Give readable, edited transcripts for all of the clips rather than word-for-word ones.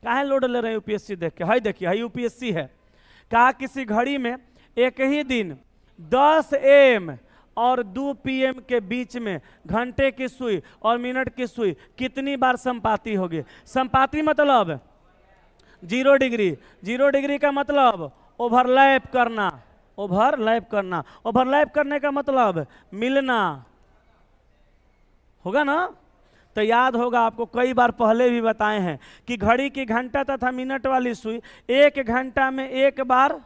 काहे लोड ले रहे हैं यूपीएससी देख के? हाई देखिए, हाई यूपीएससी है। कहा किसी घड़ी में एक ही दिन 10 AM और 2 PM के बीच में घंटे की सुई और मिनट की सुई कितनी बार संपाती होगी? संपाती मतलब 0 डिग्री। 0 डिग्री का मतलब ओवरलैप करना। ओवरलैप करना, ओवरलैप करने का मतलब मिलना होगा ना। तो याद होगा आपको, कई बार पहले भी बताए हैं कि घड़ी की घंटा तथा मिनट वाली सुई 1 घंटा में 1 बार,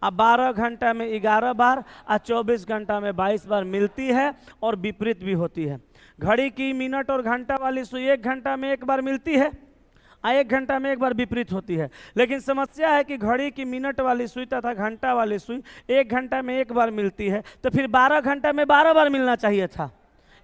12 घंटा में 11 बार, 24 घंटा में 22 बार मिलती है और विपरीत भी होती है। घड़ी की मिनट और घंटा वाली सुई 1 घंटा में 1 बार मिलती है, 1 घंटा में 1 बार विपरीत होती है। लेकिन समस्या है कि घड़ी की मिनट वाली सुई तथा घंटा वाली सुई 1 घंटा में 1 बार मिलती है, तो फिर 12 घंटा में 12 बार मिलना चाहिए था।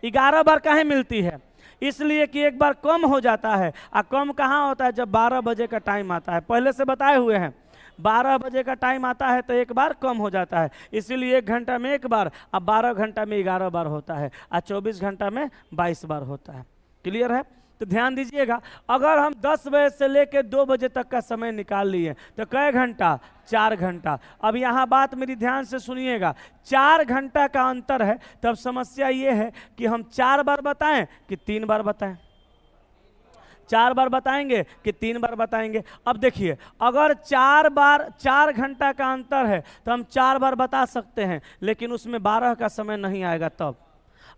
11 बार काहे मिलती है? इसलिए कि 1 बार कम हो जाता है। कम कहाँ होता है? जब 12 बजे का टाइम आता है। पहले से बताए हुए हैं, 12 बजे का टाइम आता है तो 1 बार कम हो जाता है। इसीलिए 1 घंटा में 1 बार, 12 घंटा में 11 बार होता है, 24 घंटा में 22 बार होता है। क्लियर है? तो ध्यान दीजिएगा, अगर हम 10 बजे से लेकर 2 बजे तक का समय निकाल लिए तो कै घंटा? 4 घंटा। अब यहाँ बात मेरी ध्यान से सुनिएगा, 4 घंटा का अंतर है। तब समस्या ये है कि हम 4 बार बताएं कि 3 बार बताएं? 4 बार बताएंगे कि 3 बार बताएंगे? अब देखिए, अगर 4 बार, 4 घंटा का अंतर है तो हम 4 बार बता सकते हैं, लेकिन उसमें 12 का समय नहीं आएगा। तब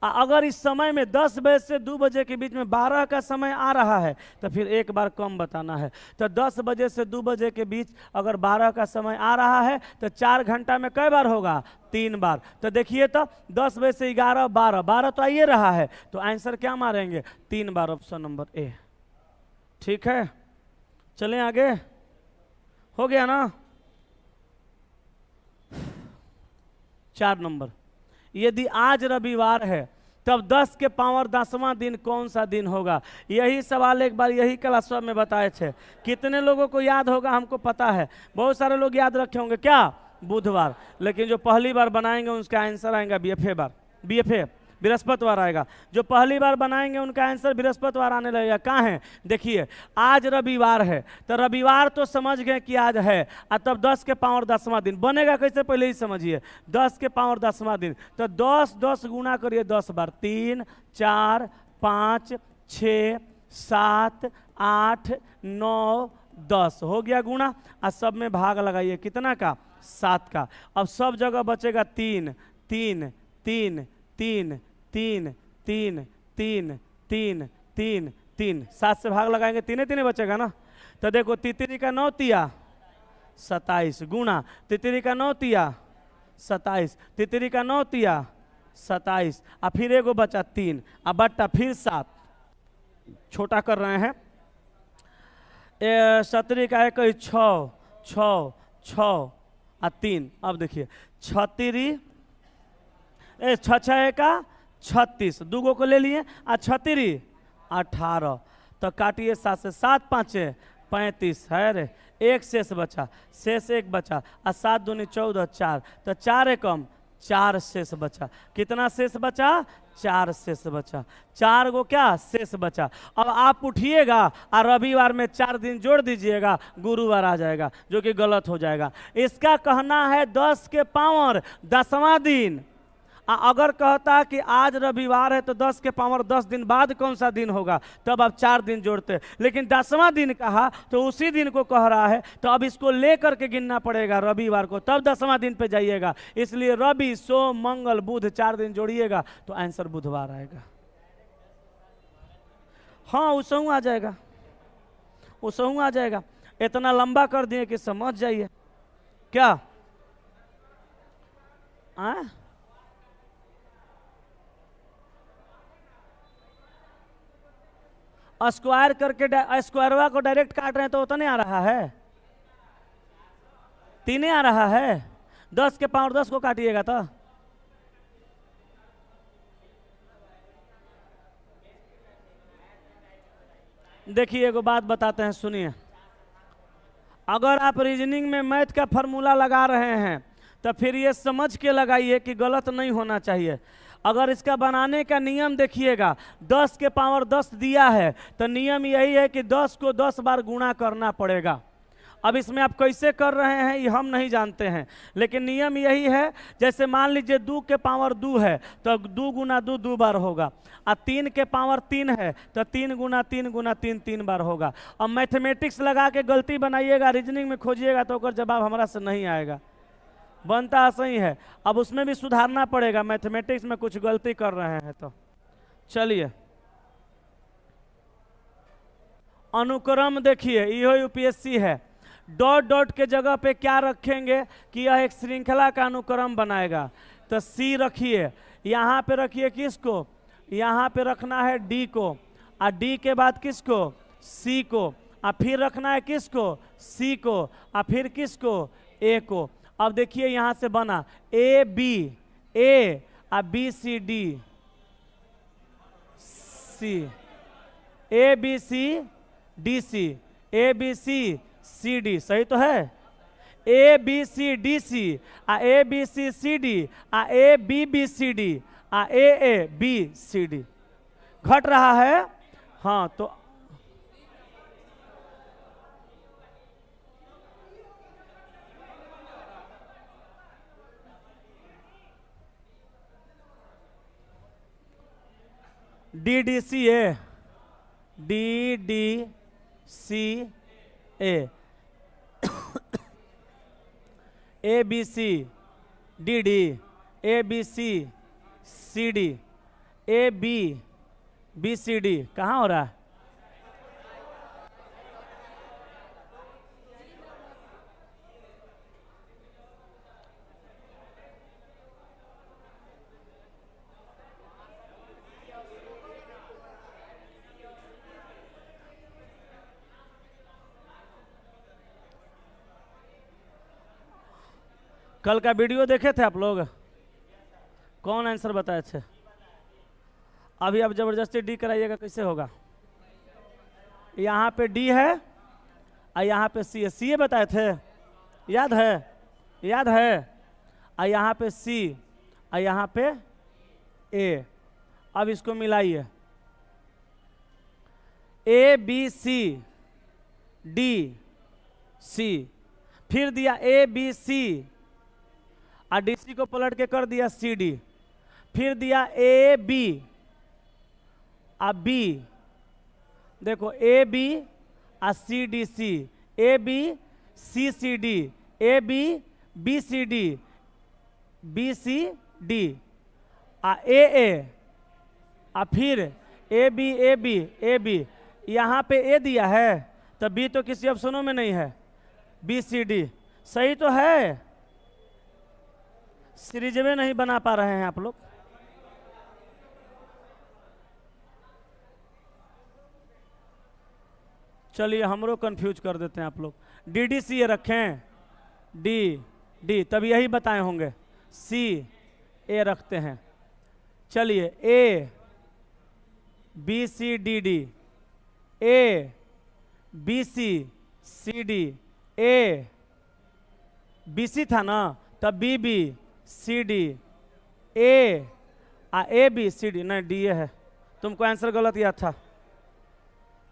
अगर इस समय में 10 बजे से 2 बजे के बीच में 12 का समय आ रहा है तो फिर 1 बार कम बताना है। तो 10 बजे से 2 बजे के बीच अगर 12 का समय आ रहा है तो 4 घंटा में कै बार होगा? 3 बार। तो देखिए, तो 10 बजे से 11, 12, 12 तो आइए रहा है, तो आंसर क्या मारेंगे? 3 बार, ऑप्शन नंबर ए। ठीक है, चलें आगे। हो गया ना? 4 नंबर, यदि आज रविवार है तब 10 के पावर 10वां दिन कौन सा दिन होगा? यही सवाल एक बार यही क्लास में बताए थे। कितने लोगों को याद होगा? हमको पता है बहुत सारे लोग याद रखे होंगे। क्या? बुधवार। लेकिन जो पहली बार बनाएंगे उसका आंसर आएगा बीएफए बार, बीएफए बृहस्पतिवार आएगा। जो पहली बार बनाएंगे उनका आंसर बृहस्पतिवार आने लगेगा। कहाँ है? देखिए, आज रविवार है तो रविवार तो समझ गए कि आज है, और तब 10 के पावर 10वां दिन बनेगा कैसे? पहले ही समझिए, 10 के पावर 10वां दिन, तो 10 10 गुना करिए 10 बार, 3 4 5 6 7 8 9 10 हो गया गुणा, और सब में भाग लगाइए कितना का? 7 का। अब सब जगह बचेगा 3 3 3 3 3 3 3 3 3 3, 7 से भाग लगाएंगे 3 3 बचेगा ना। तो देखो, तितरी का 9 तिया 27 गुणा तितरी का 9 तिया 27, तितरी का 9 तिया 27, और फिर एगो बचा 3, और बट्टा फिर 7। छोटा कर रहे हैं। 17 का 1 6 6 6 और 3। अब देखिए, 36 6 का 36, 2 को ले लिए, और 36 18। तो काटिए 7 से, 7 5 35 है रे, 1 शेष बचा, शेष 1 बचा, और 7 दूनी 14 4, तो 4 एकम 4 शेष बचा। कितना शेष बचा? 4 शेष बचा। 4 गो क्या शेष बचा। अब आप उठिएगा और रविवार में 4 दिन जोड़ दीजिएगा, गुरुवार आ जाएगा, जो कि गलत हो जाएगा। इसका कहना है 10 के पावर 10वां दिन। अगर कहता कि आज रविवार है तो 10 के पावर 10 दिन बाद कौन सा दिन होगा, तब आप 4 दिन जोड़ते। लेकिन 10वां दिन कहा तो उसी दिन को कह रहा है, तो अब इसको लेकर के गिनना पड़ेगा रविवार को, तब 10वां दिन पे जाइएगा। इसलिए रवि सोम मंगल बुध 4 दिन जोड़िएगा तो आंसर बुधवार आएगा। हाँ, उसहू आ जाएगा, उसहू आ जाएगा। इतना लंबा कर दिए कि समझ जाइए। क्या स्क्वायर करके स्क्वायरवा को डायरेक्ट काट रहे हैं तो उतना आ रहा है, 3 आ रहा है। 10 के पावर 10 को काटिएगा तो देखिए, एगो बात बताते हैं, सुनिए। अगर आप रीजनिंग में मैथ का फार्मूला लगा रहे हैं तो फिर ये समझ के लगाइए कि गलत नहीं होना चाहिए। अगर इसका बनाने का नियम देखिएगा, 10 के पावर 10 दिया है तो नियम यही है कि 10 को 10 बार गुणा करना पड़ेगा। अब इसमें आप कैसे कर रहे हैं ये हम नहीं जानते हैं, लेकिन नियम यही है। जैसे मान लीजिए 2 के पावर 2 है तो 2 गुना 2 2 बार होगा, और 3 के पावर 3 है तो 3 गुना 3 गुना 3 3 बार होगा। अब मैथमेटिक्स लगा के गलती बनाइएगा, रीजनिंग में खोजिएगा तो ओकर जवाब हमारा से नहीं आएगा, बनता सही है। अब उसमें भी सुधारना पड़ेगा, मैथमेटिक्स में कुछ गलती कर रहे हैं तो। चलिए अनुक्रम देखिए, यो यूपीएससी है। डॉट डॉट के जगह पे क्या रखेंगे कि यह एक श्रृंखला का अनुक्रम बनाएगा, तो सी रखिए, यहाँ पे रखिए किसको, यहाँ पे रखना है डी को, और डी के बाद किसको, सी को, और फिर रखना है किसको, सी को, और फिर किसको, ए को। अब देखिए यहाँ से बना ए बी, ए और B C D, C, A B C D C, A B C C D, सही तो है। A B C D C, आ A B C C D, आ A B B C D, आ A B C D. घट रहा है, हाँ तो D D C A, D D C A, A B C D D, A B C C D, A B B C D. कहाँ हो रहा है, कल का वीडियो देखे थे आप लोग, कौन आंसर बताए थे? अभी आप जबरदस्ती डी कराइएगा, कैसे होगा? यहाँ पे डी है और यहाँ पे सी है, सी बताए थे, याद है, याद है, और यहाँ पे सी और यहाँ पे ए। अब इसको मिलाइए, ए बी सी डी सी, फिर दिया ए बी सी और डी सी को पलट के कर दिया सी डी, फिर दिया ए बी और बी, देखो ए बी और C D C, A B C C D, A B B C D, B C D, और ए फिर A B A B A B. यहाँ पे ए दिया है तो बी तो किसी ऑप्शनों में नहीं है, बी सी डी, सही तो है। सीरीज में नहीं बना पा रहे हैं आप लोग। चलिए हमरो कंफ्यूज कर देते हैं आप लोग। डी डी सी ए रखें, डी डी तब यही बताए होंगे, सी ए रखते हैं। चलिए A B C D D, A B C C D, A B C था ना, तब B B C D, A B C D, नहीं डी ए है। तुमको आंसर गलत याद था,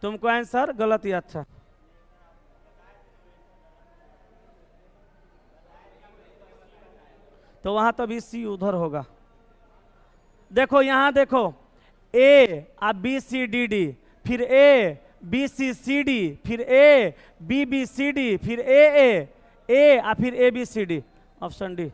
तुमको आंसर गलत याद था। तो वहां तभी सी उधर होगा। देखो यहां देखो, ए आ बी सी डी डी, फिर A B C C D, फिर A B B C D, फिर ए आ फिर A B C D, option D.